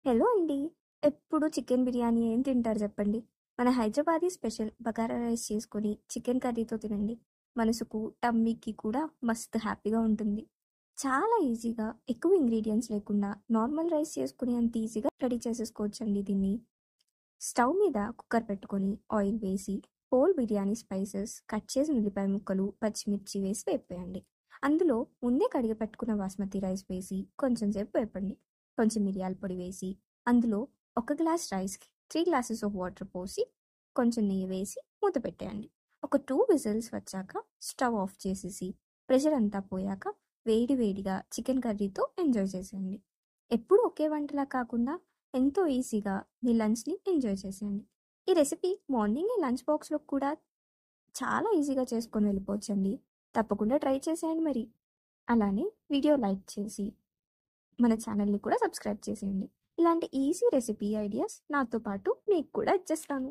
Hello అండి. ఎప్పుడు chicken biryani ఏం తింటారు చెప్పండి? మన హైదరాబాదీ స్పెషల్ బగారా రైస్ చేసుకొని చికెన్ కర్రీతో తినండి. మనసుకు, టమ్మీకి కూడా మస్తు హ్యాపీగా ఉంటుంది. చాలా ఈజీగా ఎక్కువ ఇంగ్రీడియంట్స్ లేకుండా నార్మల్ రైస్ చేసుకుని అంత ఈజీగా రెడీ చేసేసుకోవచ్చండి దీన్ని. స్టవ్ మీద కుక్కర్ పెట్టుకొని ఆయిల్ వేసి హోల్ బిర్యానీ స్పైసెస్, కట్ చేసిన ఉల్లిపాయ ముక్కలు, పచ్చిమిర్చి వేసి వేపేయండి. అందులో ముందే కడిగి పెట్టుకున్న బాస్మతి రైస్ వేసి కొంచెం సేపు వేపండి. కొంచెం మిరియాల పొడి వేసి అందులో ఒక గ్లాస్ రైస్కి 3 గ్లాసెస్ ఆఫ్ వాటర్ పోసి కొంచెం నెయ్యి వేసి మూత పెట్టేయండి. ఒక 2 విజిల్స్ వచ్చాక స్టవ్ ఆఫ్ చేసేసి ప్రెషర్ అంతా పోయాక వేడి వేడిగా చికెన్ కర్రీతో ఎంజాయ్ చేసేయండి. ఎప్పుడు ఒకే వంటలా కాకుండా ఎంతో ఈజీగా మీ లంచ్ని ఎంజాయ్ చేసేయండి. ఈ రెసిపీ మార్నింగ్ లంచ్ బాక్స్లో కూడా చాలా ఈజీగా చేసుకొని వెళ్ళిపోవచ్చండి. తప్పకుండా ట్రై చేసేయండి మరి. అలానే వీడియో లైక్ చేసి మన ఛానల్ని కూడా సబ్స్క్రైబ్ చేసేయండి. ఇలాంటి ఈజీ రెసిపీ ఐడియాస్ నాతో పాటు మీకు కూడా ఇచ్చేస్తాను.